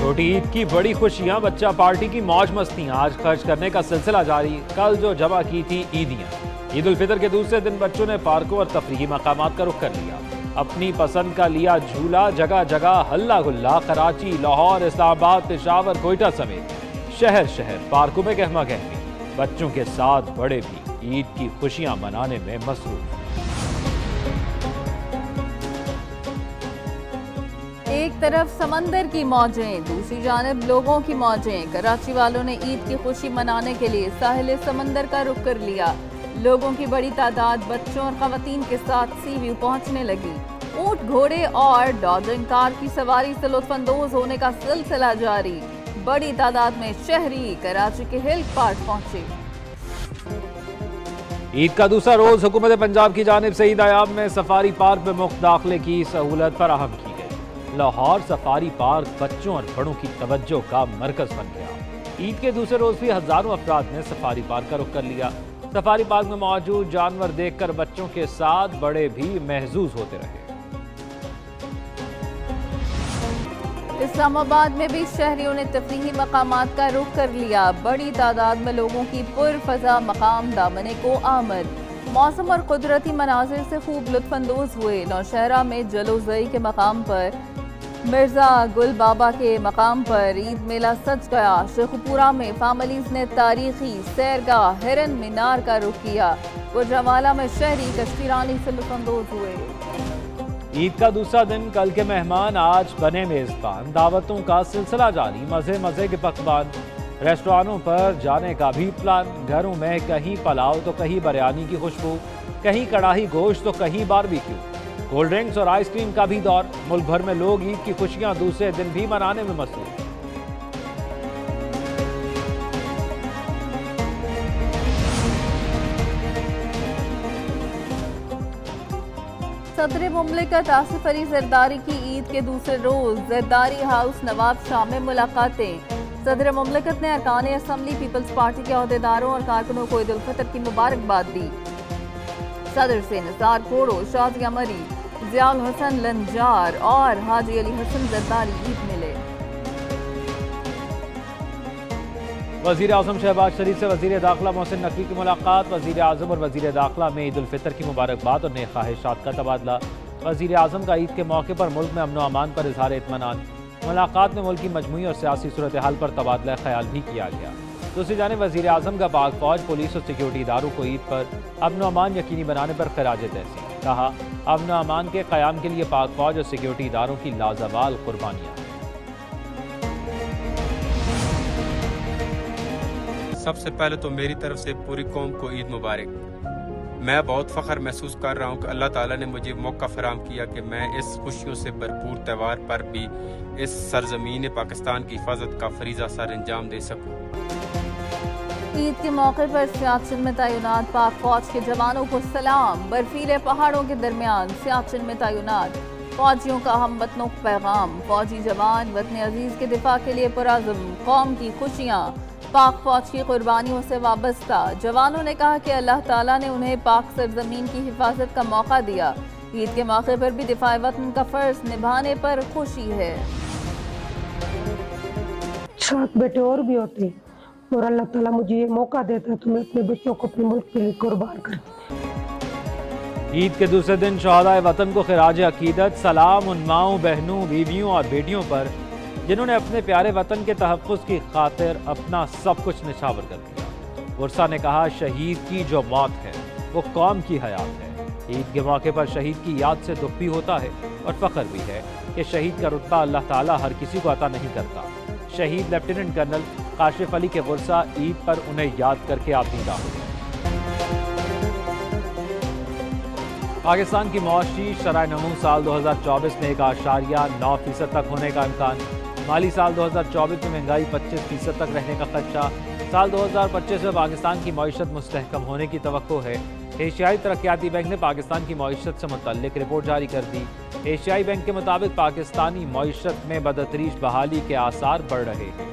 چھوٹی عید کی بڑی خوشیاں، بچہ پارٹی کی موج مستیاں، آج خرچ کرنے کا سلسلہ جاری۔ کل جو جمع کی تھی عیدیاں، عید الفطر کے دوسرے دن بچوں نے پارکوں اور تفریحی مقامات کا رخ کر لیا۔ اپنی پسند کا لیا جھولا، جگہ جگہ ہلا گلا۔ کراچی، لاہور، اسلام آباد، پشاور، کوئٹہ سمیت شہر شہر پارکوں میں گہما گہمی۔ بچوں کے ساتھ بڑے بھی عید کی خوشیاں منانے میں مصروف۔ ایک طرف سمندر کی موجیں، دوسری جانب لوگوں کی موجیں۔ کراچی والوں نے عید کی خوشی منانے کے لیے ساحل سمندر کا رخ کر لیا۔ لوگوں کی بڑی تعداد بچوں اور خواتین کے ساتھ سی ویو پہنچنے لگی۔ اونٹ، گھوڑے اور ڈاجنگ کار کی سواری سے لطف اندوز ہونے کا سلسلہ جاری۔ بڑی تعداد میں شہری کراچی کے ہل پارک پہنچے۔ عید کا دوسرا روز حکومت پنجاب کی جانب سے عید ایام میں سفاری پارک میں مفت داخلے کی سہولت فراہم کی گئی۔ لاہور سفاری پارک بچوں اور بڑوں کی توجہ کا مرکز بن گیا۔ عید کے دوسرے روز بھی ہزاروں افراد نے سفاری پارک کا رخ کر لیا۔ سفاری پارک میں موجود جانور دیکھ کر بچوں کے ساتھ بڑے بھی محظوظ ہوتے رہے۔ اسلام آباد میں بھی شہریوں نے تفریحی مقامات کا رخ کر لیا۔ بڑی تعداد میں لوگوں کی پرفضا مقام دامن کو آمد۔ موسم اور قدرتی مناظر سے خوب لطف اندوز ہوئے۔ نوشہرہ میں جلوزئی کے مقام پر، مرزا گل بابا کے مقام پر عید میلہ سج گیا۔ شیخوپورہ میں فیملیز نے تاریخی سیرگاہ ہرن مینار کا رخ کیا۔ گوجرانوالہ میں شہری کشتی رانی سے لطف اندوز ہوئے۔ عید کا دوسرا دن، کل کے مہمان آج بنے میزبان۔ دعوتوں کا سلسلہ جاری، مزے مزے کے پکوان۔ ریسٹورانوں پر جانے کا بھی پلان۔ گھروں میں کہیں پلاؤ تو کہیں بریانی کی خوشبو، کہیں کڑاہی گوشت تو کہیں باربیکیو۔ کولڈ ڈرنکس اور آئس کریم کا بھی دور۔ ملک بھر میں لوگ عید کی خوشیاں دوسرے دن بھی منانے میں مصروف۔ صدر مملکت آصف علی زرداری کی عید کے دوسرے روز زرداری ہاؤس نواب شاہ میں ملاقاتیں۔ صدر مملکت نے ارکان اسمبلی پیپلز پارٹی کے عہدیداروں اور کارکنوں کو عید الفطر کی مبارکباد دی۔ صدر سے نثار کھوڑو، شازیہ مری، ضیاء الحسن لنجار اور حاجی علی حسن زرداری عید ملے۔ وزیر اعظم شہباز شریف سے وزیر داخلہ محسن نقوی کی ملاقات۔ وزیر اعظم اور وزیر داخلہ میں عید الفطر کی مبارکباد اور نیک خواہشات کا تبادلہ۔ وزیر اعظم کا عید کے موقع پر ملک میں امن و امان پر اظہار اطمینان۔ ملاقات میں ملک کی مجموعی اور سیاسی صورتحال پر تبادلہ خیال بھی کیا گیا۔ دوسری جانب وزیر اعظم کا پاک فوج، پولیس اور سیکیورٹی اداروں کو عید پر امن و امان یقینی بنانے پر خراج تحسین۔ کہا، امن و امان کے قیام کے لیے پاک فوج اور سیکیورٹی اداروں کی لازوال قربانیاں۔ سب سے پہلے تو میری طرف سے پوری قوم کو عید مبارک۔ میں بہت فخر محسوس کر رہا ہوں کہ اللہ تعالیٰ نے مجھے موقع فراہم کیا کہ میں اس خوشیوں سے بھرپور تہوار پر بھی اس سرزمین پاکستان کی حفاظت کا فریضہ سر انجام دے سکوں۔ عید کے موقع پر سیاچن میں تعینات پاک فوج کے جوانوں کو سلام۔ برفیلے پہاڑوں کے درمیان سیاچن میں تعینات فوجیوں کا ہم وطنوں کو پیغام۔ فوجی جوان وطن عزیز کے دفاع کے لیے پرعزم، قوم کی خوشیاں پاک فوج کی قربانیوں سے وابستہ۔ جوانوں نے کہا کہ اللہ تعالیٰ نے انہیں پاک سرزمین کی حفاظت کا موقع دیا۔ عید کے موقع پر بھی دفاع وطن کا فرض نبھانے پر خوشی ہے۔ 7 بیٹے اور بھی ہوتے اور اللہ تعالیٰ مجھے یہ موقع دیتا ہے تو میں اپنے بچوں کو اپنے ملک کے لیے قربان کرتی ہوں۔ عید کے دوسرے دن شہدائے وطن کو خراج عقیدت، سلام ان ماؤں، بہنوں، بیویوں اور بیٹیوں پر جنہوں نے اپنے پیارے وطن کے تحفظ کی خاطر اپنا سب کچھ نچھاور کر دیا۔ ورثہ نے کہا، شہید کی جو موت ہے وہ قوم کی حیات ہے۔ عید کے موقع پر شہید کی یاد سے دکھ بھی ہوتا ہے اور فخر بھی ہے کہ شہید کا رتبہ اللہ تعالیٰ ہر کسی کو عطا نہیں کرتا۔ شہید لیفٹیننٹ کرنل کاشف علی کے ورثہ عید پر انہیں یاد کر کے آبیدہ ہو گئے۔ پاکستان کی معاشی شرح نمو سال 2024 میں 1.9% تک ہونے کا امکان۔ مالی سال 2024 میں مہنگائی 25% تک رہنے کا خدشہ۔ سال 2025 میں پاکستان کی معیشت مستحکم ہونے کی توقع ہے۔ ایشیائی ترقیاتی بینک نے پاکستان کی معیشت سے متعلق رپورٹ جاری کر دی۔ ایشیائی بینک کے مطابق پاکستانی معیشت میں بدتریج بحالی کے آثار بڑھ رہے ہیں۔